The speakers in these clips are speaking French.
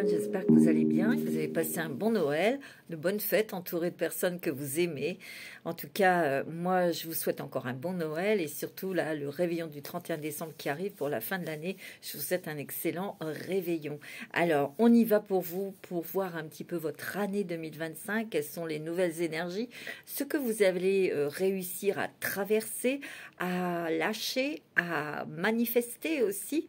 Anne, j'espère que vous allez bien, que vous avez passé un bon Noël, de bonnes fêtes, entouré de personnes que vous aimez. En tout cas, moi, je vous souhaite encore un bon Noël et surtout, là, le réveillon du 31 décembre qui arrive pour la fin de l'année. Je vous souhaite un excellent réveillon. Alors, on y va pour vous, pour voir un petit peu votre année 2025, quelles sont les nouvelles énergies, ce que vous allez réussir à traverser, à lâcher, à manifester aussi.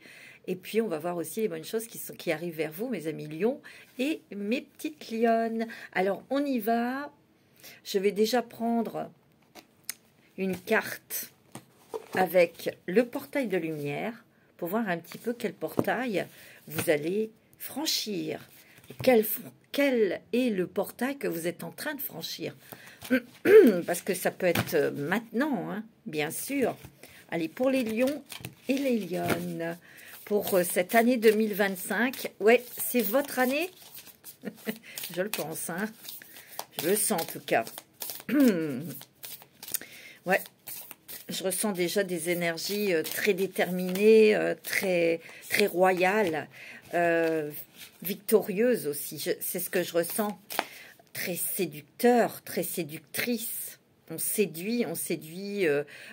Et puis, on va voir aussi les bonnes choses qui arrivent vers vous, mes amis lions et mes petites lionnes. Alors, on y va. Je vais déjà prendre une carte avec le portail de lumière pour voir un petit peu quel portail vous allez franchir. Quel est le portail que vous êtes en train de franchir? Parce que ça peut être maintenant, hein, bien sûr. Allez, pour les lions et les lionnes. Pour cette année 2025. Ouais, c'est votre année. Je le pense, hein. Je le sens en tout cas. Ouais, je ressens déjà des énergies très déterminées, très royales, victorieuses aussi. C'est ce que je ressens. Très séducteur, très séductrice. On séduit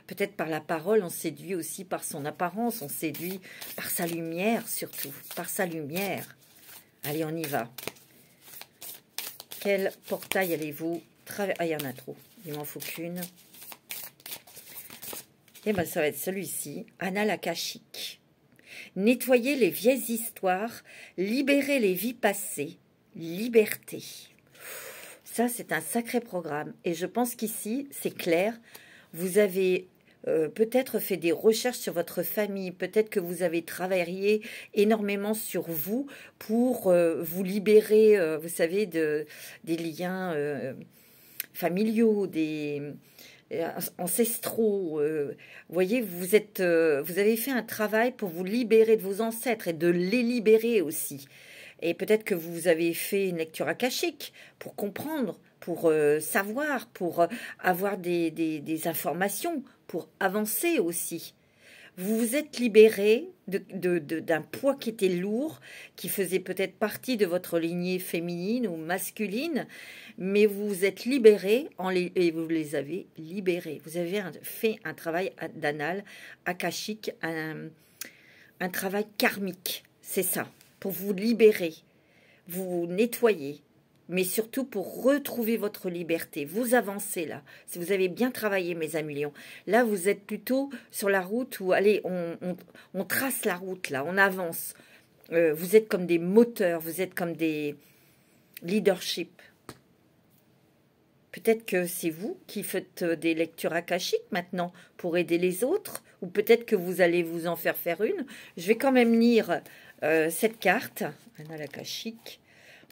peut-être par la parole, on séduit aussi par son apparence, on séduit par sa lumière surtout, par sa lumière. Allez, on y va. Quel portail allez-vous traverser? Ah, il y en a trop, il m'en faut qu'une. Eh bien, ça va être celui-ci, Annales akashiques. Nettoyer les vieilles histoires, libérer les vies passées, liberté. Ça, c'est un sacré programme. Et je pense qu'ici, c'est clair, vous avez peut-être fait des recherches sur votre famille, peut-être que vous avez travaillé énormément sur vous pour vous libérer, vous savez, des liens familiaux, des ancestraux. Vous voyez, vous avez fait un travail pour vous libérer de vos ancêtres et de les libérer aussi. Et peut-être que vous avez fait une lecture akashique pour comprendre, pour savoir, pour avoir des informations, pour avancer aussi. Vous vous êtes libéré d'un poids qui était lourd, qui faisait peut-être partie de votre lignée féminine ou masculine, mais vous vous êtes libéré et vous les avez libérés. Vous avez fait un travail d'annales akashique, un travail karmique, c'est ça. Pour vous libérer, vous nettoyer, mais surtout pour retrouver votre liberté. Vous avancez là. Si vous avez bien travaillé, mes amis lions, là, vous êtes plutôt sur la route où, allez, on trace la route là, on avance. Vous êtes comme des moteurs, vous êtes comme des leadership. Peut-être que c'est vous qui faites des lectures akashiques maintenant pour aider les autres, ou peut-être que vous allez vous en faire une. Je vais quand même lire cette carte, Annales akashiques.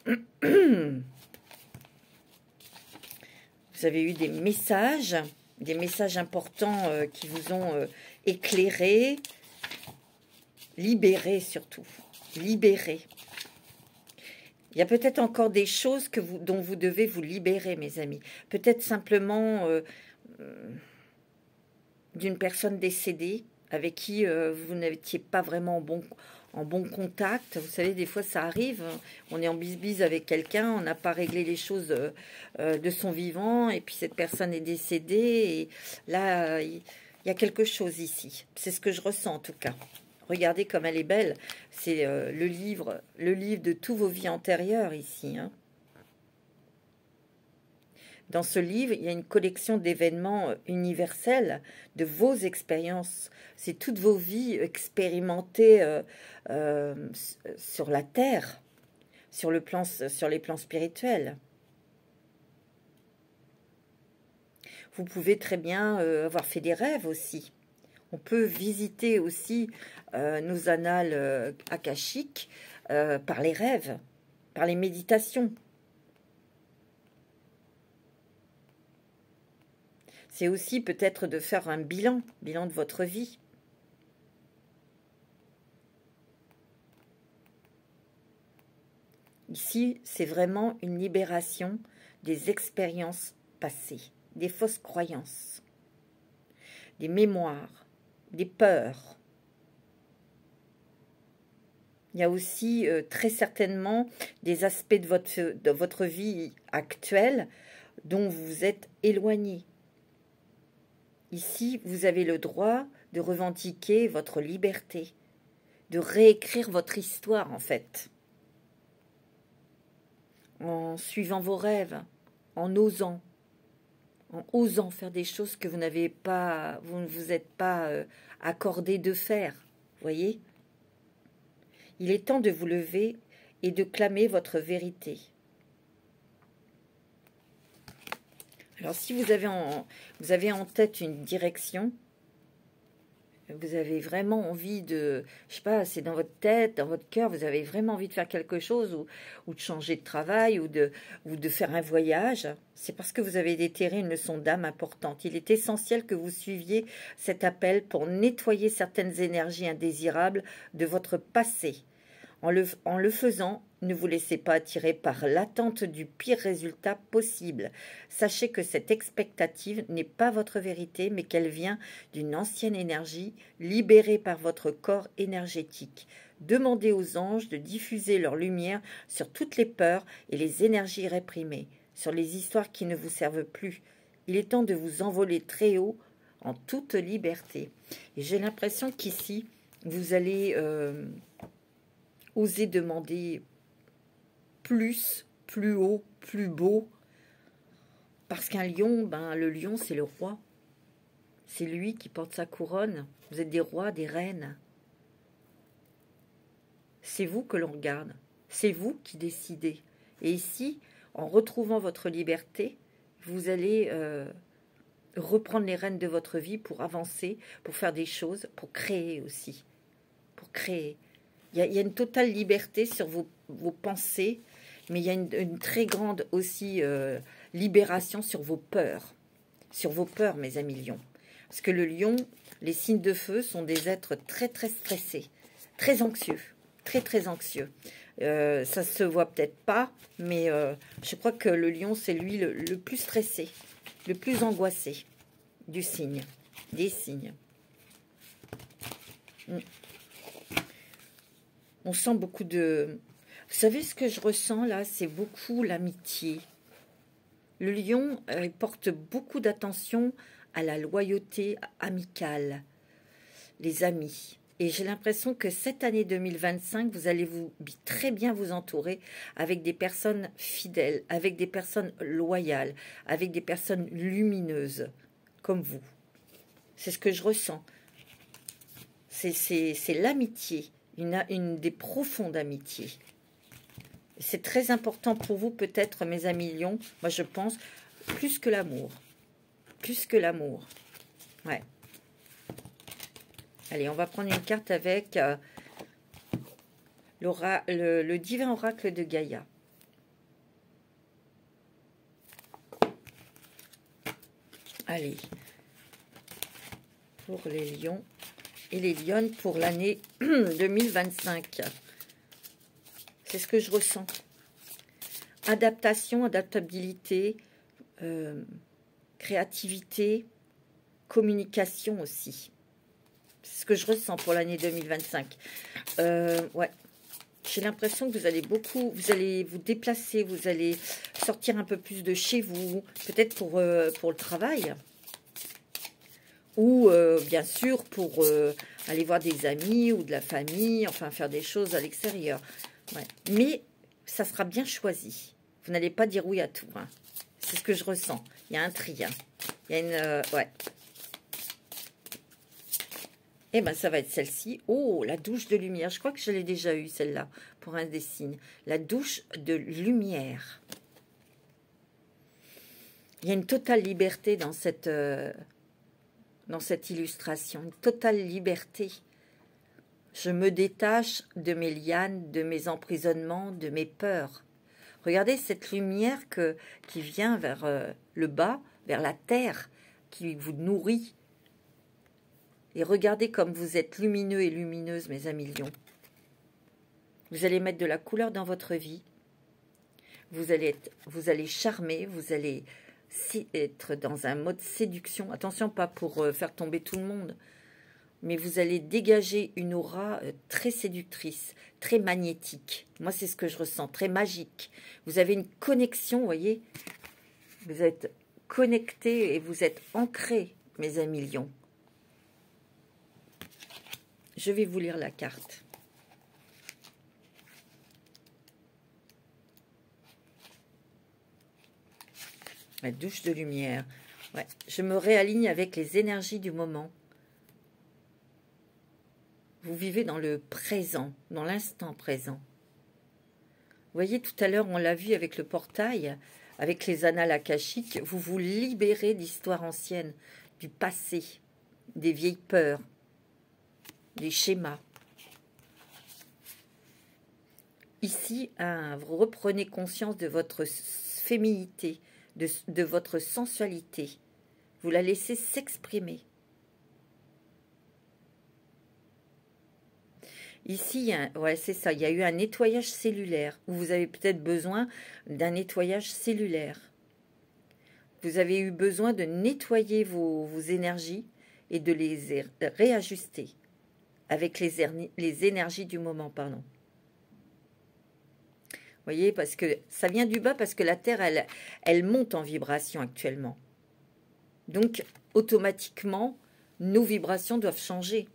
Vous avez eu des messages importants qui vous ont éclairé, libéré surtout, libéré. Il y a peut-être encore des choses dont vous devez vous libérer, mes amis. Peut-être simplement d'une personne décédée avec qui vous n'étiez pas vraiment en bon contact. Vous savez, des fois, ça arrive. On est en bisbise avec quelqu'un, on n'a pas réglé les choses de son vivant, et puis cette personne est décédée. Et là, il y a quelque chose ici. C'est ce que je ressens, en tout cas. Regardez comme elle est belle. C'est le livre de tous vos vies antérieures ici. Hein. Dans ce livre, il y a une collection d'événements universels, de vos expériences. C'est toutes vos vies expérimentées sur la Terre, sur les plans spirituels. Vous pouvez très bien avoir fait des rêves aussi. On peut visiter aussi nos annales akashiques par les rêves, par les méditations. C'est aussi peut-être de faire un bilan de votre vie. Ici, c'est vraiment une libération des expériences passées, des fausses croyances, des mémoires, des peurs. Il y a aussi très certainement des aspects de votre vie actuelle dont vous vous êtes éloigné. Ici, vous avez le droit de revendiquer votre liberté, de réécrire votre histoire en fait, en suivant vos rêves, en osant faire des choses que vous n'avez pas, vous ne vous êtes pas accordé de faire, voyez? Il est temps de vous lever et de clamer votre vérité. Alors, si vous avez en tête une direction, vous avez vraiment envie de, je sais pas, c'est dans votre tête, dans votre cœur, vous avez vraiment envie de faire quelque chose ou de changer de travail ou de faire un voyage, c'est parce que vous avez déterré une leçon d'âme importante. Il est essentiel que vous suiviez cet appel pour nettoyer certaines énergies indésirables de votre passé. En le faisant, ne vous laissez pas attirer par l'attente du pire résultat possible. Sachez que cette expectative n'est pas votre vérité, mais qu'elle vient d'une ancienne énergie libérée par votre corps énergétique. Demandez aux anges de diffuser leur lumière sur toutes les peurs et les énergies réprimées, sur les histoires qui ne vous servent plus. Il est temps de vous envoler très haut en toute liberté. Et j'ai l'impression qu'ici, vous allez oser demander plus, plus haut, plus beau. Parce qu'un lion, le lion, c'est le roi. C'est lui qui porte sa couronne. Vous êtes des rois, des reines. C'est vous que l'on regarde. C'est vous qui décidez. Et ici, en retrouvant votre liberté, vous allez reprendre les rênes de votre vie pour avancer, pour faire des choses, pour créer aussi. Pour créer. Il y a une totale liberté sur vos pensées, mais il y a une très grande aussi libération sur vos peurs. Sur vos peurs, mes amis lions. Parce que le lion, les signes de feu sont des êtres très, très stressés, très anxieux, très, très anxieux. Ça se voit peut-être pas, mais je crois que le lion, c'est lui le plus stressé, le plus angoissé du signe, des signes. On sent beaucoup de... Vous savez ce que je ressens là? C'est beaucoup l'amitié. Le lion porte beaucoup d'attention à la loyauté amicale, les amis. Et j'ai l'impression que cette année 2025, vous allez très bien vous entourer avec des personnes fidèles, avec des personnes loyales, avec des personnes lumineuses, comme vous. C'est ce que je ressens. C'est l'amitié. Une des profondes amitiés. C'est très important pour vous, peut-être, mes amis lions. Moi, je pense, plus que l'amour. Plus que l'amour. Ouais. Allez, on va prendre une carte avec le divin oracle de Gaïa. Allez. Pour les lions. Et les lionnes pour l'année 2025. C'est ce que je ressens. Adaptation, adaptabilité, créativité, communication aussi. C'est ce que je ressens pour l'année 2025. Ouais. J'ai l'impression que vous allez vous déplacer, vous allez sortir un peu plus de chez vous, peut-être pour le travail. Ou bien sûr pour aller voir des amis ou de la famille, enfin faire des choses à l'extérieur. Ouais. Mais ça sera bien choisi. Vous n'allez pas dire oui à tout. Hein. C'est ce que je ressens. Il y a un tri. Hein. Il y a une... ouais. Eh bien, ça va être celle-ci. Oh, la douche de lumière. Je crois que je l'ai déjà eue, celle-là, pour un des signes. La douche de lumière. Il y a une totale liberté dans cette illustration. Une totale liberté. Je me détache de mes lianes, de mes emprisonnements, de mes peurs. Regardez cette lumière qui vient vers le bas, vers la terre, qui vous nourrit. Et regardez comme vous êtes lumineux et lumineuse, mes amis lions. Vous allez mettre de la couleur dans votre vie. Vous allez charmer, vous allez être dans un mode séduction. Attention, pas pour faire tomber tout le monde. mais vous allez dégager une aura très séductrice, très magnétique. Moi, c'est ce que je ressens, très magique. Vous avez une connexion, vous voyez. Vous êtes connectés et vous êtes ancrés, mes amis lions. Je vais vous lire la carte. La douche de lumière. Ouais, je me réaligne avec les énergies du moment. Vous vivez dans le présent, dans l'instant présent. Vous voyez, tout à l'heure, on l'a vu avec le portail, avec les annales akashiques, vous vous libérez d'histoires anciennes, du passé, des vieilles peurs, des schémas. Ici, vous reprenez conscience de votre féminité, de votre sensualité. Vous la laissez s'exprimer. Ici, ouais, c'est ça, il y a eu un nettoyage cellulaire, où vous avez peut-être besoin d'un nettoyage cellulaire. Vous avez eu besoin de nettoyer vos énergies et de les réajuster avec les énergies du moment, pardon. Vous voyez, parce que ça vient du bas, parce que la Terre, elle monte en vibration actuellement. Donc, automatiquement, nos vibrations doivent changer.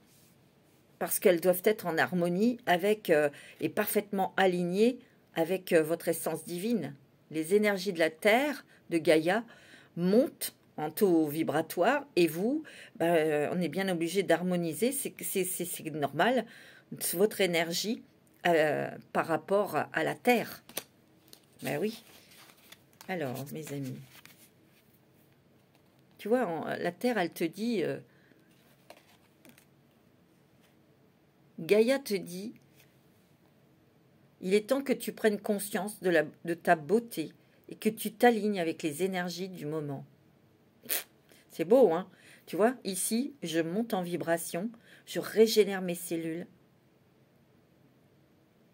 Parce qu'elles doivent être en harmonie avec et parfaitement alignées avec votre essence divine. Les énergies de la Terre, de Gaïa, montent en taux vibratoire et vous, on est bien obligé d'harmoniser, c'est normal, votre énergie par rapport à la Terre. Ben oui. Alors, mes amis, tu vois, la Terre, elle te dit... Gaïa te dit, il est temps que tu prennes conscience de ta beauté et que tu t'alignes avec les énergies du moment. C'est beau, hein? Tu vois, ici, je monte en vibration, je régénère mes cellules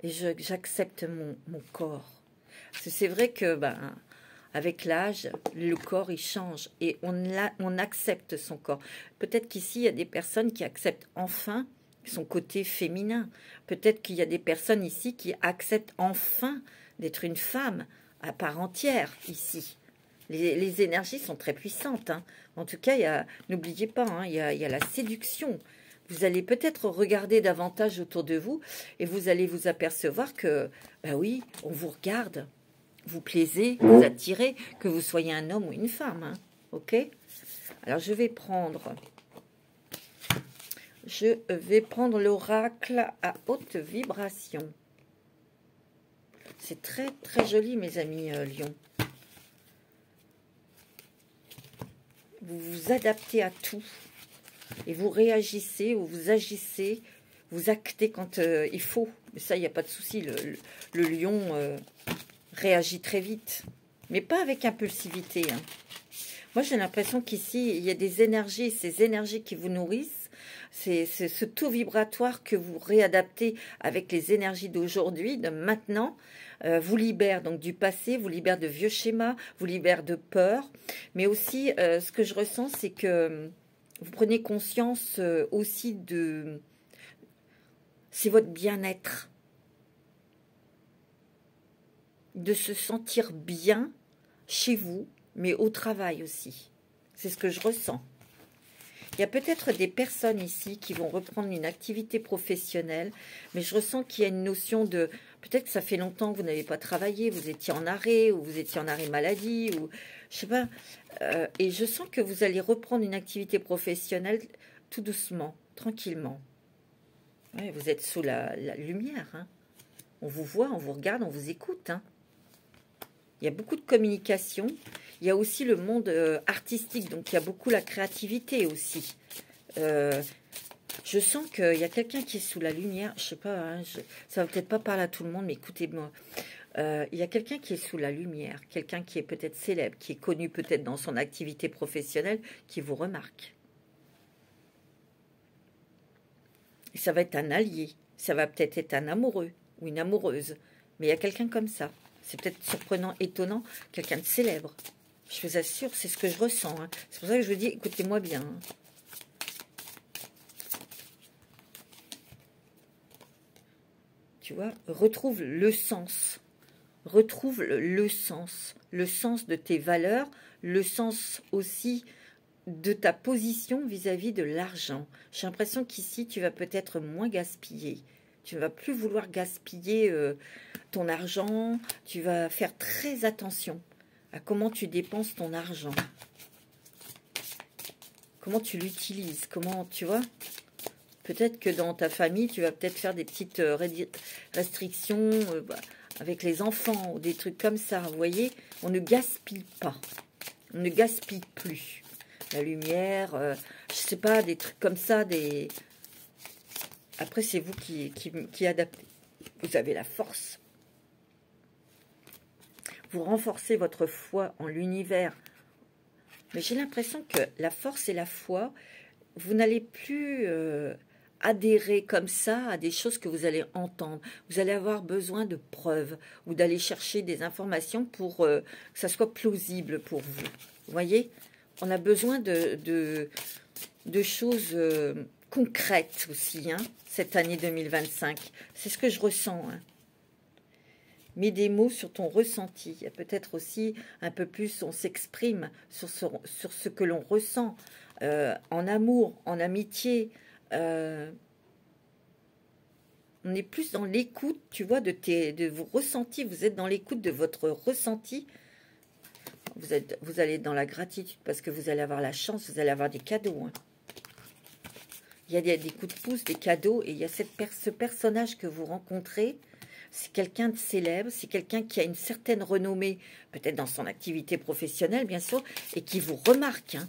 et j'accepte mon corps. Parce que c'est vrai que, avec l'âge, le corps, il change et on accepte son corps. Peut-être qu'ici, il y a des personnes qui acceptent enfin son côté féminin. Peut-être qu'il y a des personnes ici qui acceptent enfin d'être une femme à part entière ici. Les énergies sont très puissantes. Hein. En tout cas, n'oubliez pas, hein, il y a la séduction. Vous allez peut-être regarder davantage autour de vous et vous allez vous apercevoir que, oui, on vous regarde, vous plaisez, vous attirez, que vous soyez un homme ou une femme. Hein. Ok? Alors, je vais prendre l'oracle à haute vibration. C'est très, très joli, mes amis lions. Vous vous adaptez à tout. Et vous réagissez ou vous agissez, vous actez quand il faut. Mais ça, il n'y a pas de souci. Le lion réagit très vite. Mais pas avec impulsivité. Hein. Moi, j'ai l'impression qu'ici, il y a des énergies, ces énergies qui vous nourrissent. C'est ce taux vibratoire que vous réadaptez avec les énergies d'aujourd'hui, de maintenant, vous libère donc du passé, vous libère de vieux schémas, vous libère de peur. Mais aussi, ce que je ressens, c'est que vous prenez conscience aussi de... C'est votre bien-être. De se sentir bien chez vous, mais au travail aussi. C'est ce que je ressens. Il y a peut-être des personnes ici qui vont reprendre une activité professionnelle, mais je ressens qu'il y a une notion de... Peut-être que ça fait longtemps que vous n'avez pas travaillé, vous étiez en arrêt, ou vous étiez en arrêt maladie, ou je sais pas. Et je sens que vous allez reprendre une activité professionnelle tout doucement, tranquillement. Ouais, vous êtes sous la lumière. Hein. On vous voit, on vous regarde, on vous écoute. Hein. Il y a beaucoup de communication. Il y a aussi le monde artistique, donc il y a beaucoup la créativité aussi. Je sens qu'il y a quelqu'un qui est sous la lumière. Je sais pas, hein, ça va peut-être pas parler à tout le monde, mais écoutez-moi. Il y a quelqu'un qui est sous la lumière, quelqu'un qui est peut-être célèbre, qui est connu peut-être dans son activité professionnelle, qui vous remarque. Et ça va être un allié, ça va peut-être être un amoureux ou une amoureuse, mais il y a quelqu'un comme ça. C'est peut-être surprenant, étonnant, quelqu'un de célèbre. Je vous assure, c'est ce que je ressens. Hein. C'est pour ça que je vous dis, écoutez-moi bien. Hein. tu vois, retrouve le sens. Retrouve le sens de tes valeurs, le sens aussi de ta position vis-à-vis de l'argent. J'ai l'impression qu'ici, tu vas peut-être moins gaspiller. Tu ne vas plus vouloir gaspiller ton argent. Tu vas faire très attention à comment tu dépenses ton argent. Comment tu l'utilises. Comment, tu vois, peut-être que dans ta famille, tu vas peut-être faire des petites restrictions avec les enfants ou des trucs comme ça. Vous voyez, on ne gaspille pas. On ne gaspille plus. La lumière, je sais pas, des trucs comme ça, des... Après, c'est vous qui adaptez. Vous avez la force. Vous renforcez votre foi en l'univers. Mais j'ai l'impression que la force et la foi, vous n'allez plus adhérer comme ça à des choses que vous allez entendre. Vous allez avoir besoin de preuves ou d'aller chercher des informations pour que ça soit plausible pour vous. Vous voyez ? On a besoin de choses concrètes aussi, hein, cette année 2025. C'est ce que je ressens. Hein. Mets des mots sur ton ressenti. Il y a peut-être aussi un peu plus, on s'exprime sur ce que l'on ressent, en amour, en amitié. On est plus dans l'écoute, tu vois, de vos ressentis. Vous êtes dans l'écoute de votre ressenti. Vous allez être dans la gratitude parce que vous allez avoir la chance, vous allez avoir des cadeaux. Hein. Il y a des coups de pouce, des cadeaux, et il y a ce personnage que vous rencontrez. C'est quelqu'un de célèbre, c'est quelqu'un qui a une certaine renommée, peut-être dans son activité professionnelle, bien sûr, et qui vous remarque. Hein.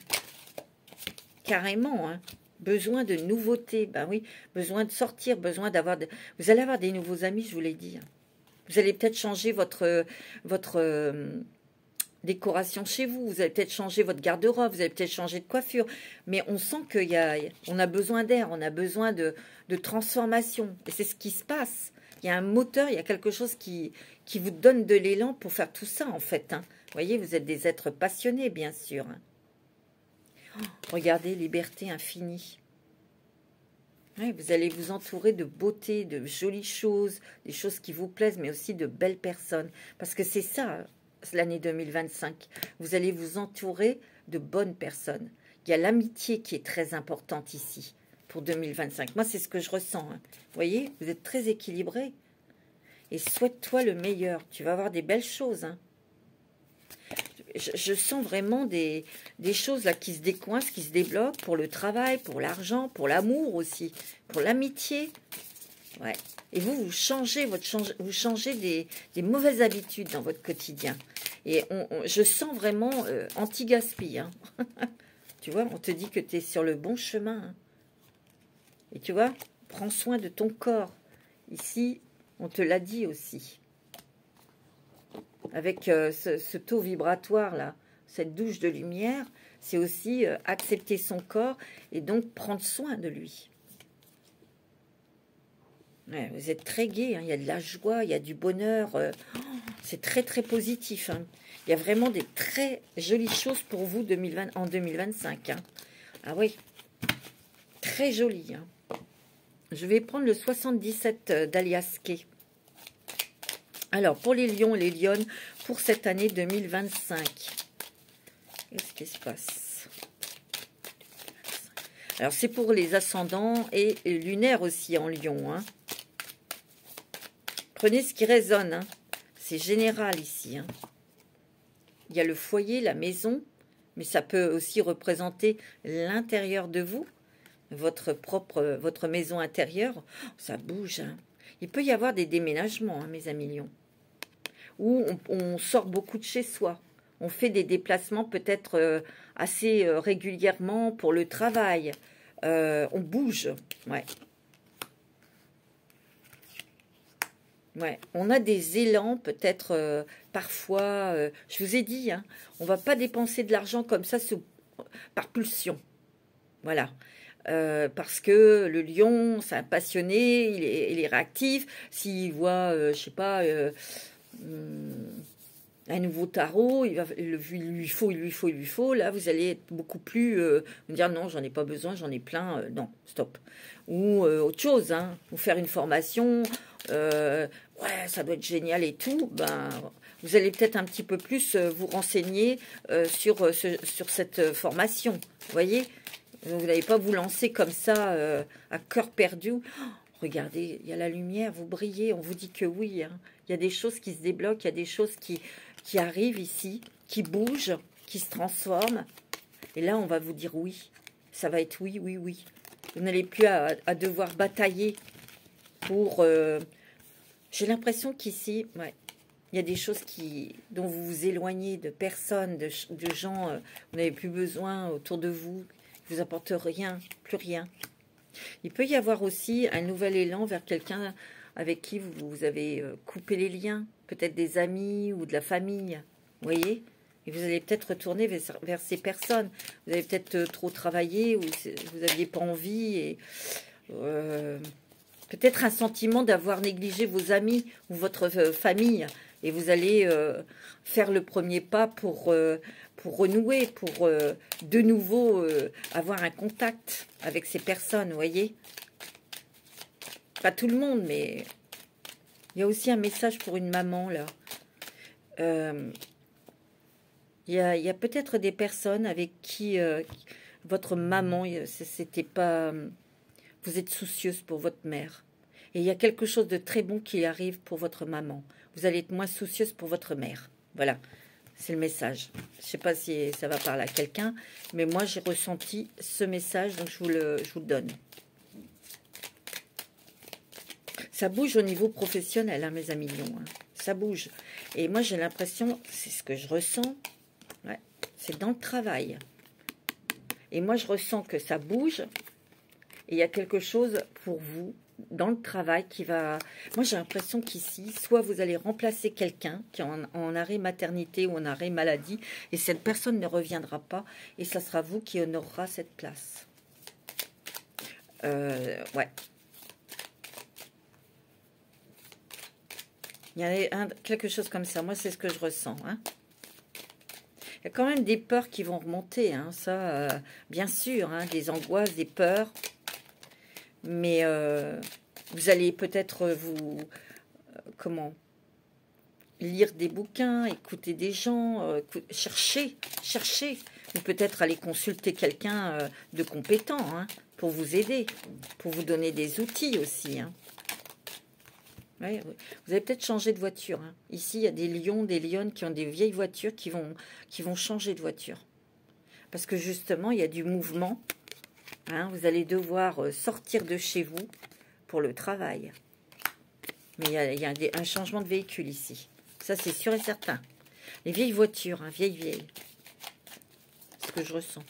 Carrément, hein. Besoin de nouveautés, ben oui, besoin de sortir, besoin d'avoir... Vous allez avoir des nouveaux amis, je vous l'ai dit. Hein. Vous allez peut-être changer votre décoration chez vous, vous allez peut-être changer votre garde-robe, vous allez peut-être changer de coiffure, mais on sent qu'on a besoin d'air, on a besoin de transformation, et c'est ce qui se passe. Il y a un moteur, il y a quelque chose qui vous donne de l'élan pour faire tout ça, en fait. Hein. Vous voyez, vous êtes des êtres passionnés, bien sûr. Hein. Oh, regardez, liberté infinie. Ouais, vous allez vous entourer de beauté, de jolies choses, des choses qui vous plaisent, mais aussi de belles personnes. Parce que c'est ça, l'année 2025. Vous allez vous entourer de bonnes personnes. Il y a l'amitié qui est très importante ici. Pour 2025. Moi, c'est ce que je ressens. Hein. Vous voyez, vous êtes très équilibré. Et souhaite-toi le meilleur. Tu vas avoir des belles choses. Hein. Je sens vraiment des choses là qui se décoincent, qui se débloquent pour le travail, pour l'argent, pour l'amour aussi, pour l'amitié. Ouais. Et vous changez, vous changez des mauvaises habitudes dans votre quotidien. Et je sens vraiment anti-gaspi. Hein. Tu vois, on te dit que tu es sur le bon chemin. Hein. Et tu vois, prends soin de ton corps. Ici, on te l'a dit aussi. Avec ce taux vibratoire là, cette douche de lumière, c'est aussi accepter son corps et donc prendre soin de lui. Ouais, vous êtes très gai, hein, il y a de la joie, il y a du bonheur. C'est très très positif. Hein. Il y a vraiment des très jolies choses pour vous en 2025. Hein. Ah oui, très joli. Hein. Je vais prendre le 77 d'Aliaské. Alors, pour les lions et les lionnes, pour cette année 2025, qu'est-ce qui se passe? Alors, c'est pour les ascendants et lunaires aussi en lion. Hein. Prenez ce qui résonne. Hein. C'est général ici. Hein. Il y a le foyer, la maison, mais ça peut aussi représenter l'intérieur de vous. Votre maison intérieure, ça bouge. Hein. Il peut y avoir des déménagements, hein, mes amis lions, où on sort beaucoup de chez soi. On fait des déplacements peut-être assez régulièrement pour le travail. On bouge, ouais. Ouais, on a des élans peut-être parfois. Je vous ai dit, hein, on va pas dépenser de l'argent comme ça par pulsion. Voilà. Parce que le lion, c'est un passionné, il est réactif. S'il voit, je sais pas, un nouveau tarot, il lui faut. Là, vous allez être beaucoup plus vous dire non, j'en ai pas besoin, j'en ai plein. Non, stop. Ou autre chose, hein, ou faire une formation, ouais, ça doit être génial et tout, ben, vous allez peut-être un petit peu plus vous renseigner sur cette formation. Vous voyez, vous n'allez pas vous lancer comme ça à cœur perdu. Oh, regardez, il y a la lumière, vous brillez, on vous dit que oui. Hein. Il y a des choses qui se débloquent, il y a des choses qui arrivent ici, qui bougent, qui se transforment. Et là, on va vous dire oui. Ça va être oui, oui, oui. Vous n'allez plus à devoir batailler pour... J'ai l'impression qu'ici, ouais, il y a des choses dont vous vous éloignez de personnes, de gens, vous n'avez plus besoin autour de vous, qui vous apportent rien, plus rien. Il peut y avoir aussi un nouvel élan vers quelqu'un avec qui vous avez coupé les liens, peut-être des amis ou de la famille, vous voyez? Et vous allez peut-être retourner vers ces personnes. Vous avez peut-être trop travaillé ou vous n'aviez pas envie et... peut-être un sentiment d'avoir négligé vos amis ou votre famille. Et vous allez faire le premier pas pour renouer, pour de nouveau avoir un contact avec ces personnes, vous voyez. Pas tout le monde, mais il y a aussi un message pour une maman, là. Il y a peut-être des personnes avec qui votre maman, c'était pas... Vous êtes soucieuse pour votre mère. Et il y a quelque chose de très bon qui arrive pour votre maman. Vous allez être moins soucieuse pour votre mère. Voilà, c'est le message. Je ne sais pas si ça va parler à quelqu'un, mais moi j'ai ressenti ce message, donc je vous le donne. Ça bouge au niveau professionnel, hein, mes amis lions. Hein. Ça bouge. Et moi j'ai l'impression, c'est ce que je ressens, ouais, c'est dans le travail. Et moi je ressens que ça bouge. Et il y a quelque chose pour vous dans le travail qui va... Moi, j'ai l'impression qu'ici, soit vous allez remplacer quelqu'un qui est en arrêt maternité ou en arrêt maladie, et cette personne ne reviendra pas, et ça sera vous qui honorera cette place. Ouais. Il y a quelque chose comme ça. Moi, c'est ce que je ressens. Hein. Il y a quand même des peurs qui vont remonter. Hein. Ça, bien sûr, hein, des angoisses, des peurs. Mais vous allez peut-être comment lire des bouquins, écouter des gens, chercher, ou peut-être aller consulter quelqu'un de compétent hein, pour vous aider, pour vous donner des outils aussi. Hein. Ouais, vous allez peut-être changer de voiture. Hein. Ici, il y a des lions, des lionnes qui ont des vieilles voitures qui vont changer de voiture. Parce que justement, il y a du mouvement. Hein, vous allez devoir sortir de chez vous pour le travail. Mais il y a un changement de véhicule ici. Ça, c'est sûr et certain. Les vieilles voitures, hein, vieilles. C'est ce que je ressens.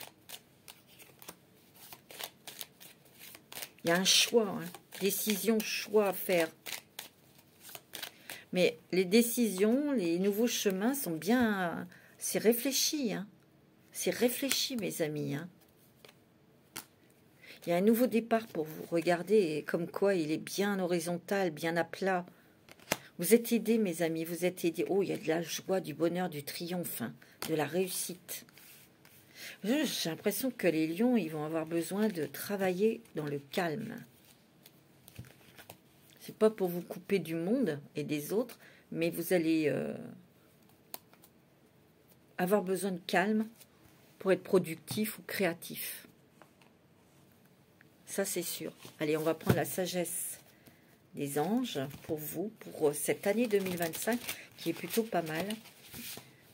Il y a un choix, hein, décision, choix à faire. Mais les décisions, les nouveaux chemins sont bien... c'est réfléchi, hein. C'est réfléchi, mes amis, hein. Il y a un nouveau départ pour vous. Regardez comme quoi il est bien horizontal, bien à plat. Vous êtes aidés, mes amis, vous êtes aidés. Oh, il y a de la joie, du bonheur, du triomphe, hein, de la réussite. J'ai l'impression que les lions, ils vont avoir besoin de travailler dans le calme. C'est pas pour vous couper du monde et des autres, mais vous allez avoir besoin de calme pour être productif ou créatif. Ça, c'est sûr. Allez, on va prendre la sagesse des anges pour vous, pour cette année 2025, qui est plutôt pas mal.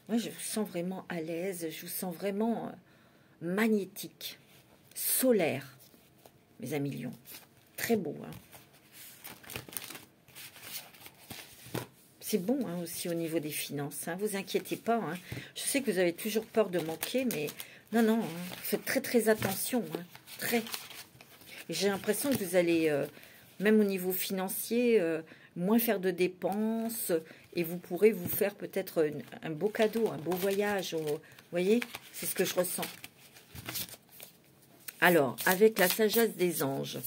Moi, je vous sens vraiment à l'aise, je vous sens vraiment magnétique, solaire, mes amis lions. Très beau, hein. C'est bon hein, aussi au niveau des finances, hein. Vous inquiétez pas. Hein. Je sais que vous avez toujours peur de manquer, mais non, non, hein. Faites très, très attention. Hein. Très. J'ai l'impression que vous allez, même au niveau financier, moins faire de dépenses et vous pourrez vous faire peut-être un beau cadeau, un beau voyage. Vous voyez, c'est ce que je ressens. Alors, avec la sagesse des anges,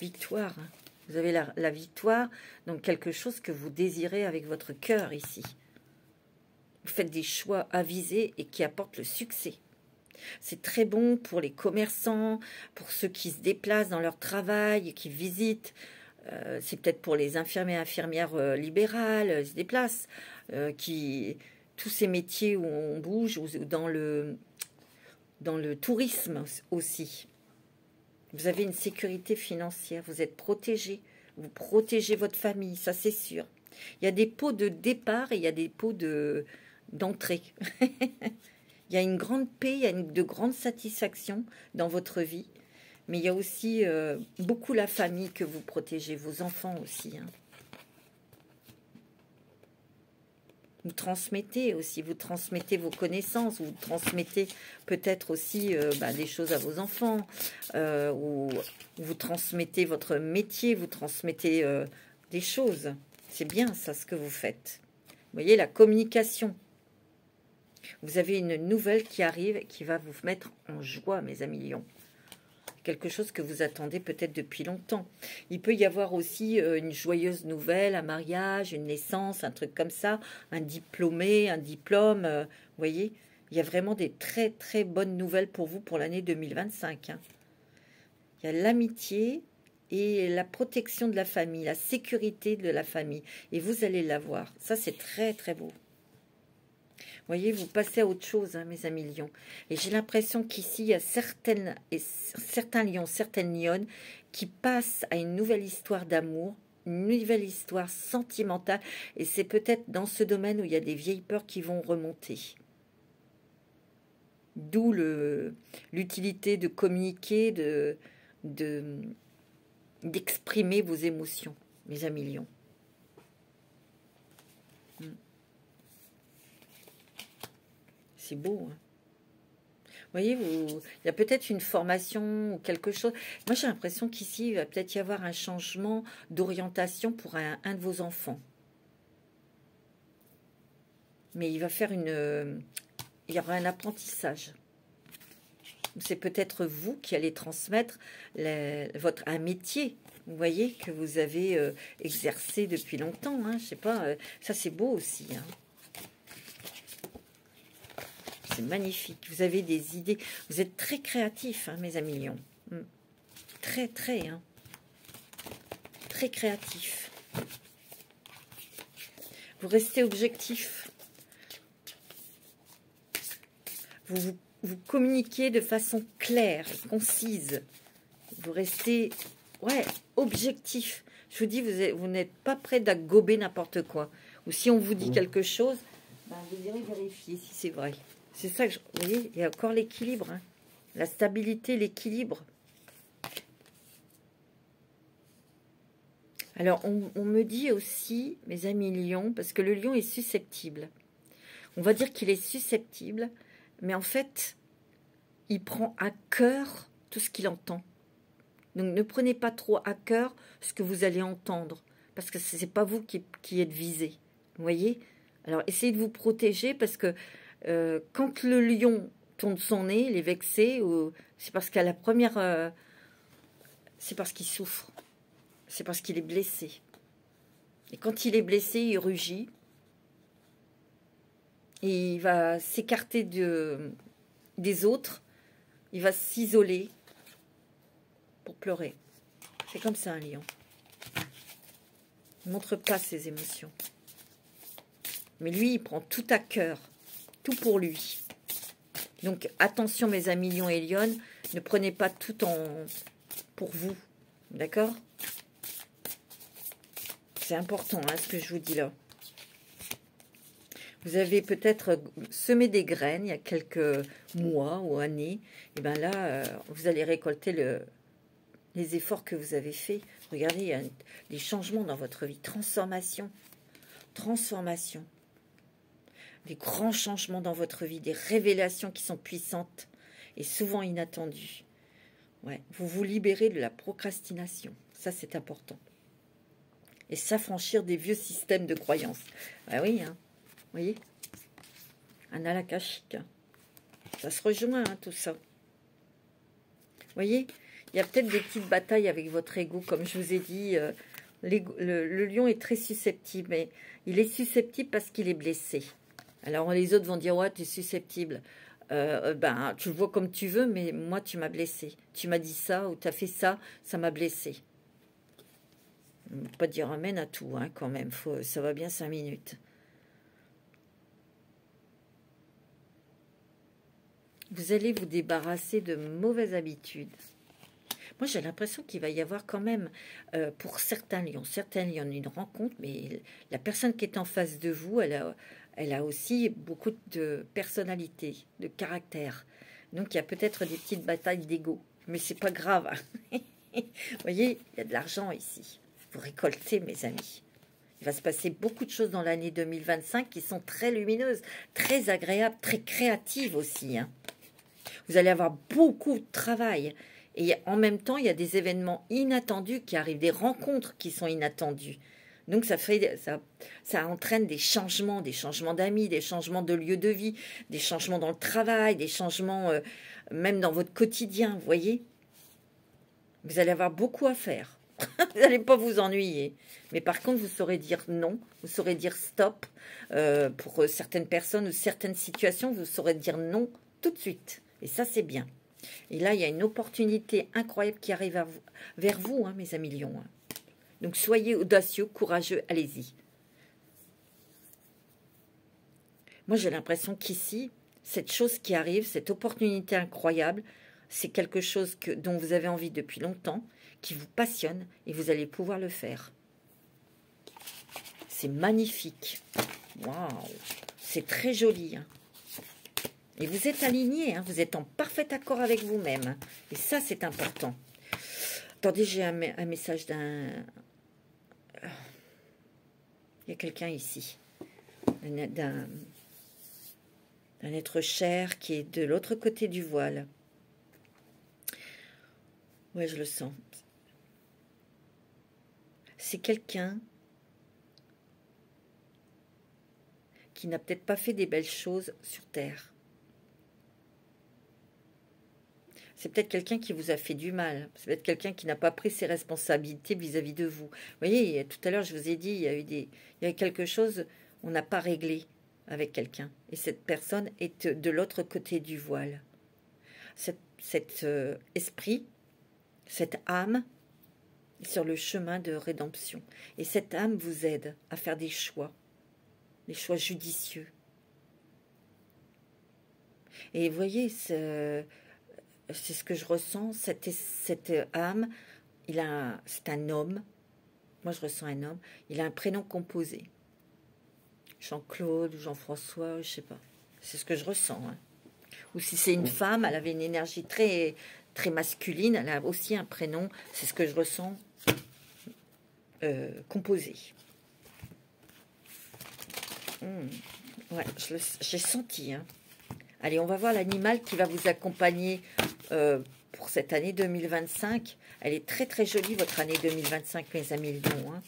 victoire, hein. Vous avez la victoire, donc quelque chose que vous désirez avec votre cœur ici. Vous faites des choix avisés et qui apportent le succès. C'est très bon pour les commerçants, pour ceux qui se déplacent dans leur travail, qui visitent. c'est peut-être pour les infirmières libérales, se déplacent, tous ces métiers où on bouge, ou dans le tourisme aussi. Vous avez une sécurité financière, vous êtes protégé, vous protégez votre famille, ça c'est sûr. Il y a des pots de départ et il y a des pots d'entrée. Il y a une grande paix, il y a de grandes satisfactions dans votre vie, mais il y a aussi beaucoup la famille que vous protégez, vos enfants aussi. Hein. Vous transmettez aussi, vous transmettez vos connaissances, vous transmettez peut-être aussi des choses à vos enfants, ou vous transmettez votre métier, vous transmettez des choses. C'est bien ça ce que vous faites. Vous voyez, la communication. Vous avez une nouvelle qui arrive qui va vous mettre en joie, mes amis lions. Quelque chose que vous attendez peut-être depuis longtemps. Il peut y avoir aussi une joyeuse nouvelle, un mariage, une naissance, un truc comme ça, un diplômé, un diplôme. Vous voyez, il y a vraiment des très très bonnes nouvelles pour vous pour l'année 2025. Hein. Il y a l'amitié et la protection de la famille, la sécurité de la famille. Et vous allez l'avoir. Ça, c'est très très beau. Vous voyez, vous passez à autre chose, hein, mes amis lions. Et j'ai l'impression qu'ici, il y a certains lions, certaines lionnes qui passent à une nouvelle histoire d'amour, une nouvelle histoire sentimentale. Et c'est peut-être dans ce domaine où il y a des vieilles peurs qui vont remonter. D'où l'utilité de communiquer, d'exprimer vos émotions, mes amis lions. C'est beau. Hein. Vous voyez, il y a peut-être une formation ou quelque chose. Moi, j'ai l'impression qu'ici, il va peut-être y avoir un changement d'orientation pour un de vos enfants. Mais il va faire il y aura un apprentissage. C'est peut-être vous qui allez transmettre un métier, vous voyez, que vous avez exercé depuis longtemps. Hein, je sais pas, ça c'est beau aussi. Hein. C'est magnifique. Vous avez des idées. Vous êtes très créatifs, hein, mes amis lions. Très, très. Hein. Très créatifs. Vous restez objectif. Vous communiquez de façon claire, concise. Vous restez objectif. Je vous dis, vous n'êtes pas prêt à gober n'importe quoi. Ou si on vous dit quelque chose, vous irez vérifier si c'est vrai. C'est ça que vous voyez, il y a encore l'équilibre, hein. La stabilité, l'équilibre. Alors, on me dit aussi, mes amis lions, parce que le lion est susceptible. On va dire qu'il est susceptible, mais en fait, il prend à cœur tout ce qu'il entend. Donc, ne prenez pas trop à cœur ce que vous allez entendre, parce que ce n'est pas vous qui êtes visé. Vous voyez? Alors, essayez de vous protéger, parce que quand le lion tourne son nez, il est vexé, c'est parce qu'à la première... c'est parce qu'il souffre. C'est parce qu'il est blessé. Et quand il est blessé, il rugit. Et il va s'écarter des autres. Il va s'isoler pour pleurer. C'est comme ça un lion. Il ne montre pas ses émotions. Mais lui, il prend tout à cœur. Tout pour lui. Donc, attention mes amis lions et lionnes, ne prenez pas tout pour vous. D'accord? C'est important hein, ce que je vous dis là. Vous avez peut-être semé des graines il y a quelques mois ou années. Et bien là, vous allez récolter les efforts que vous avez faits. Regardez, il y a des changements dans votre vie. Transformation. Transformation. Des grands changements dans votre vie, des révélations qui sont puissantes et souvent inattendues. Ouais, vous vous libérez de la procrastination, ça c'est important. Et s'affranchir des vieux systèmes de croyances. Ah oui, hein, vous voyez, un alakashique, hein. Ça se rejoint hein, tout ça. Vous voyez, il y a peut-être des petites batailles avec votre ego, comme je vous ai dit. Le lion est très susceptible, mais il est susceptible parce qu'il est blessé. Alors les autres vont dire, ouais, tu es susceptible. Tu le vois comme tu veux, mais moi, tu m'as blessé. Tu m'as dit ça ou tu as fait ça, ça m'a blessé. Pas dire amen à tout, hein, quand même. Ça va bien 5 minutes. Vous allez vous débarrasser de mauvaises habitudes. Moi, j'ai l'impression qu'il va y avoir quand même, pour certains lions, une rencontre, mais la personne qui est en face de vous, elle a aussi beaucoup de personnalité, de caractère. Donc, il y a peut-être des petites batailles d'ego, mais c'est pas grave. Vous voyez, il y a de l'argent ici. Vous récoltez, mes amis. Il va se passer beaucoup de choses dans l'année 2025 qui sont très lumineuses, très agréables, très créatives aussi, hein. Vous allez avoir beaucoup de travail. Et en même temps, il y a des événements inattendus qui arrivent, des rencontres qui sont inattendues. Donc, ça entraîne des changements d'amis, des changements de lieu de vie, des changements dans le travail, des changements même dans votre quotidien, vous voyez. Vous allez avoir beaucoup à faire. Vous n'allez pas vous ennuyer. Mais par contre, vous saurez dire non, vous saurez dire stop. Pour certaines personnes ou certaines situations, vous saurez dire non tout de suite. Et ça, c'est bien. Et là, il y a une opportunité incroyable qui arrive vers vous, hein, mes amis lions. Hein. Donc, soyez audacieux, courageux, allez-y. Moi, j'ai l'impression qu'ici, cette chose qui arrive, cette opportunité incroyable, c'est quelque chose dont vous avez envie depuis longtemps, qui vous passionne, et vous allez pouvoir le faire. C'est magnifique. Waouh! C'est très joli, hein. Et vous êtes aligné, hein, vous êtes en parfait accord avec vous-même. Et ça, c'est important. Attendez, j'ai un message d'un... Il y a quelqu'un ici. D'un être cher qui est de l'autre côté du voile. Ouais, je le sens. C'est quelqu'un qui n'a peut-être pas fait des belles choses sur Terre. C'est peut-être quelqu'un qui vous a fait du mal. C'est peut-être quelqu'un qui n'a pas pris ses responsabilités vis-à-vis de vous. Vous voyez, tout à l'heure, je vous ai dit, il y a quelque chose, on n'a pas réglé avec quelqu'un. Et cette personne est de l'autre côté du voile. Cet esprit, cette âme est sur le chemin de rédemption. Et cette âme vous aide à faire des choix judicieux. Et vous voyez, c'est ce que je ressens, cette âme, c'est un homme, moi je ressens un homme, il a un prénom composé. Jean-Claude, Jean-François, je sais pas. C'est ce que je ressens. Hein. Ou si c'est une femme, elle avait une énergie très, très masculine, elle a aussi un prénom, c'est ce que je ressens, composé. Ouais, j'ai senti, hein. Allez, on va voir l'animal qui va vous accompagner pour cette année 2025. Elle est très très jolie, votre année 2025, mes amis lions. Hein.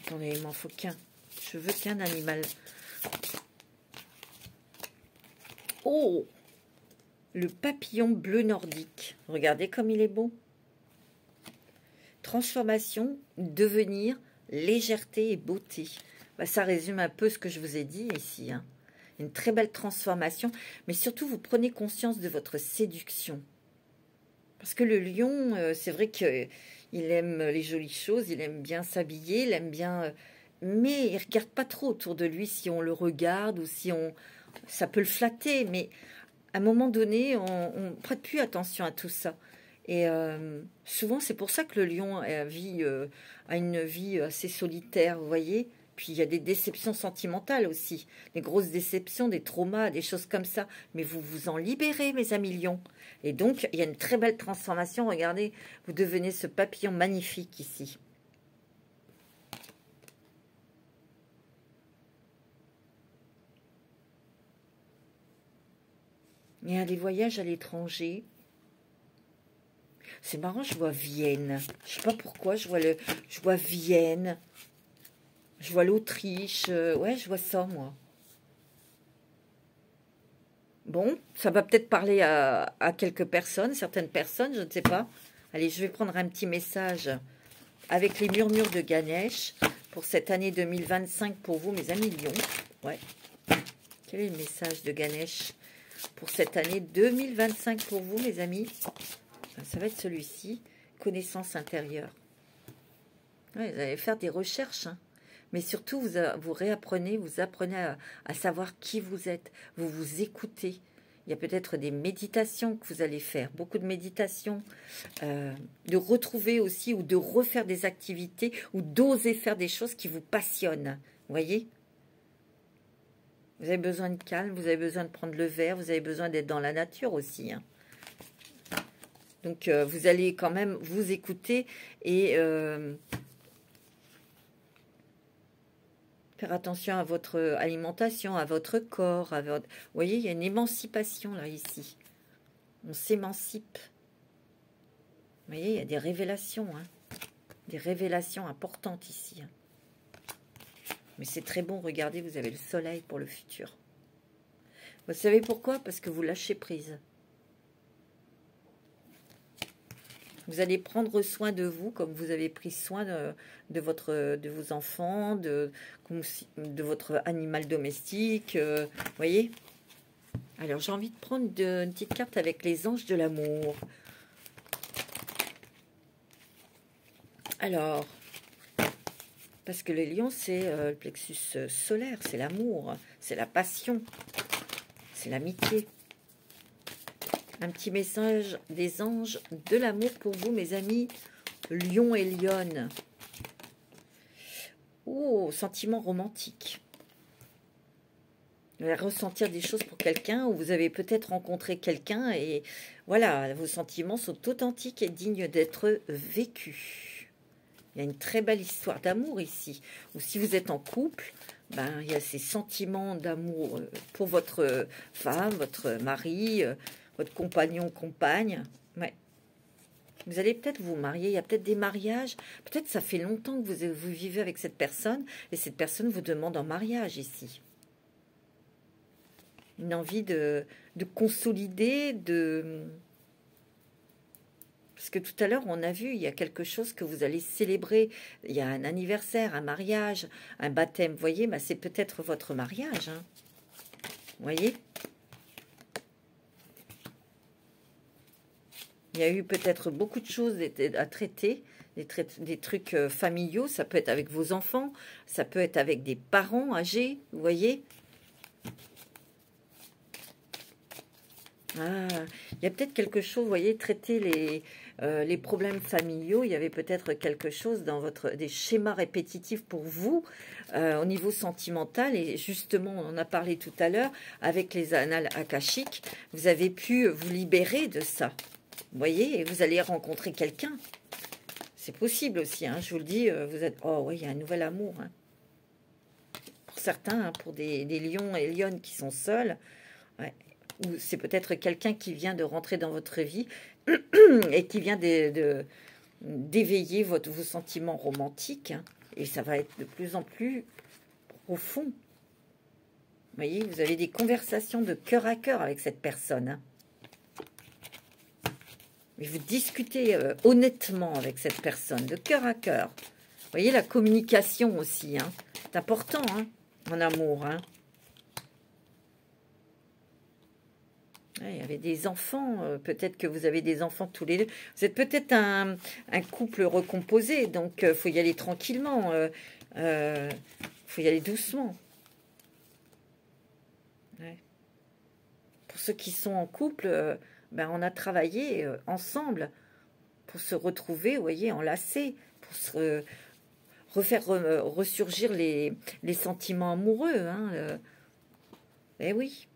Attendez, il m'en faut qu'un. Je veux qu'un animal. Oh! Le papillon bleu nordique. Regardez comme il est beau. Transformation, devenir, légèreté et beauté. Bah, ça résume un peu ce que je vous ai dit ici. Hein. Une très belle transformation, mais surtout vous prenez conscience de votre séduction. Parce que le lion, c'est vrai qu'il aime les jolies choses, il aime bien s'habiller, il aime bien... mais il ne regarde pas trop autour de lui si on le regarde ou si on... Ça peut le flatter, mais à un moment donné, on ne prête plus attention à tout ça. Et souvent, c'est pour ça que le lion a une vie assez solitaire, vous voyez. Puis, il y a des déceptions sentimentales aussi. Des grosses déceptions, des traumas, des choses comme ça. Mais vous vous en libérez, mes amis lions. Et donc, il y a une très belle transformation. Regardez, vous devenez ce papillon magnifique ici. Il y a des voyages à l'étranger. C'est marrant, je vois Vienne. Je sais pas pourquoi, je vois Vienne. Je vois l'Autriche. Ouais, je vois ça, moi. Bon, ça va peut-être parler à quelques personnes, certaines personnes, je ne sais pas. Allez, je vais prendre un petit message avec les murmures de Ganesh pour cette année 2025 pour vous, mes amis lions. Ouais. Quel est le message de Ganesh pour cette année 2025 pour vous, mes amis. Ça va être celui-ci, connaissance intérieure. Ouais, vous allez faire des recherches, hein. Mais surtout, vous réapprenez, vous apprenez à savoir qui vous êtes. Vous vous écoutez. Il y a peut-être des méditations que vous allez faire, beaucoup de méditations, de retrouver aussi ou de refaire des activités ou d'oser faire des choses qui vous passionnent. Vous voyez? Vous avez besoin de calme, vous avez besoin de prendre le verre, vous avez besoin d'être dans la nature aussi, hein. Donc, vous allez quand même vous écouter et faire attention à votre alimentation, à votre corps. Vous voyez, il y a une émancipation là, ici. On s'émancipe. Vous voyez, il y a des révélations, hein. Des révélations importantes ici, hein. Mais c'est très bon, regardez, vous avez le soleil pour le futur. Vous savez pourquoi? Parce que vous lâchez prise. Vous allez prendre soin de vous comme vous avez pris soin de vos enfants, de votre animal domestique. Vous voyez? Alors, j'ai envie de prendre une petite carte avec les anges de l'amour. Alors, parce que le lion, c'est le plexus solaire, c'est l'amour, c'est la passion, c'est l'amitié. Un petit message des anges de l'amour pour vous, mes amis, lion et lionne. Oh, sentiment romantique. Vous allez ressentir des choses pour quelqu'un, ou vous avez peut-être rencontré quelqu'un, et voilà, vos sentiments sont authentiques et dignes d'être vécus. Il y a une très belle histoire d'amour ici. Ou si vous êtes en couple, ben, il y a ces sentiments d'amour pour votre femme, votre mari, votre compagnon, compagne. Ouais. Vous allez peut-être vous marier. Il y a peut-être des mariages. Peut-être ça fait longtemps que vous vivez avec cette personne. Et cette personne vous demande en mariage ici. Une envie de consolider, Parce que tout à l'heure, on a vu, il y a quelque chose que vous allez célébrer. Il y a un anniversaire, un mariage, un baptême. Vous voyez, bah, c'est peut-être votre mariage, hein. Vous voyez? Il y a eu peut-être beaucoup de choses à traiter, des trucs familiaux. Ça peut être avec vos enfants, ça peut être avec des parents âgés, vous voyez. Ah, il y a peut-être quelque chose, vous voyez, traiter les problèmes familiaux. Il y avait peut-être quelque chose dans des schémas répétitifs pour vous au niveau sentimental. Et justement, on en a parlé tout à l'heure avec les annales akashiques. Vous avez pu vous libérer de ça. Vous voyez, et vous allez rencontrer quelqu'un. C'est possible aussi, hein, je vous le dis. Vous êtes... Oh oui, il y a un nouvel amour, hein. Pour certains, hein, pour des lions et lionnes qui sont seuls. Ouais. Ou c'est peut-être quelqu'un qui vient de rentrer dans votre vie et qui vient d'éveiller vos sentiments romantiques. Hein, et ça va être de plus en plus profond. Vous voyez, vous avez des conversations de cœur à cœur avec cette personne, hein. Mais vous discutez honnêtement avec cette personne, de cœur à cœur. Vous voyez, la communication aussi, hein. C'est important, hein, en amour, hein. Ouais, il y avait des enfants, peut-être que vous avez des enfants tous les deux. Vous êtes peut-être un couple recomposé, donc il faut y aller tranquillement, faut y aller doucement. Ouais. Pour ceux qui sont en couple... ben, on a travaillé ensemble pour se retrouver, vous voyez, enlacés, pour se refaire ressurgir les sentiments amoureux, hein, eh oui.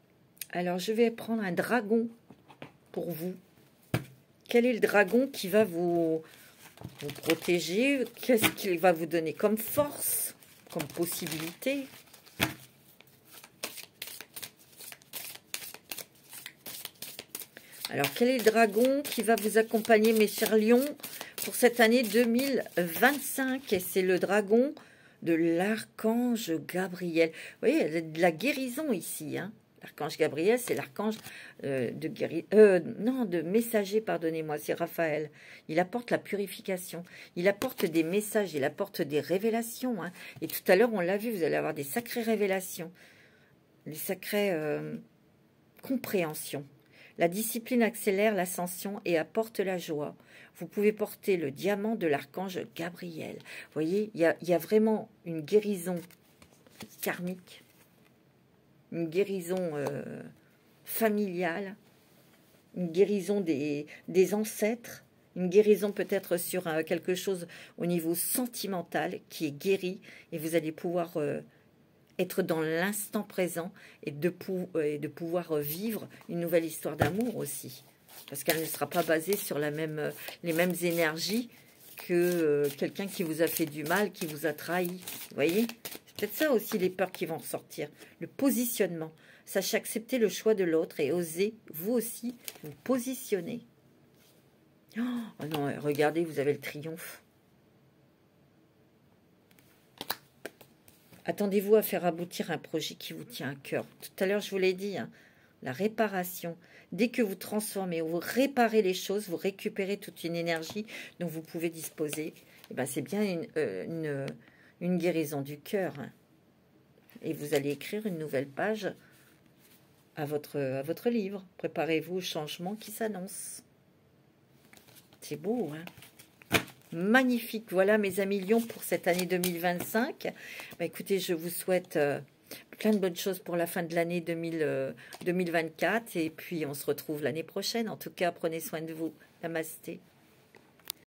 Alors, je vais prendre un dragon pour vous. Quel est le dragon qui va vous protéger? Qu'est-ce qu'il va vous donner comme force, comme possibilité? Alors, quel est le dragon qui va vous accompagner, mes chers lions, pour cette année 2025? Et c'est le dragon de l'archange Gabriel. Vous voyez, il y a de la guérison ici, hein. L'archange Gabriel, c'est l'archange de messager, pardonnez-moi, c'est Raphaël. Il apporte la purification, il apporte des messages, il apporte des révélations, hein. Et tout à l'heure, on l'a vu, vous allez avoir des sacrées révélations, des sacrées... compréhension. La discipline accélère l'ascension et apporte la joie. Vous pouvez porter le diamant de l'archange Gabriel. Vous voyez, il y a vraiment une guérison karmique, une guérison familiale, une guérison des ancêtres, une guérison peut-être sur quelque chose au niveau sentimental qui est guéri, et vous allez pouvoir être dans l'instant présent et de pouvoir vivre une nouvelle histoire d'amour aussi. Parce qu'elle ne sera pas basée sur les mêmes énergies que quelqu'un qui vous a fait du mal, qui vous a trahi. Vous voyez? C'est peut-être ça aussi les peurs qui vont ressortir. Le positionnement. Sachez accepter le choix de l'autre et osez, vous aussi, vous positionner. Oh non, regardez, vous avez le triomphe. Attendez-vous à faire aboutir un projet qui vous tient à cœur. Tout à l'heure, je vous l'ai dit, hein, la réparation. Dès que vous transformez ou vous réparez les choses, vous récupérez toute une énergie dont vous pouvez disposer. Et ben, c'est bien une guérison du cœur. Hein. Et vous allez écrire une nouvelle page à votre livre. Préparez-vous au changement qui s'annonce. C'est beau, hein? Magnifique. Voilà, mes amis Lions, pour cette année 2025. Bah, écoutez, je vous souhaite plein de bonnes choses pour la fin de l'année 2024. Et puis, on se retrouve l'année prochaine. En tout cas, prenez soin de vous. Namasté.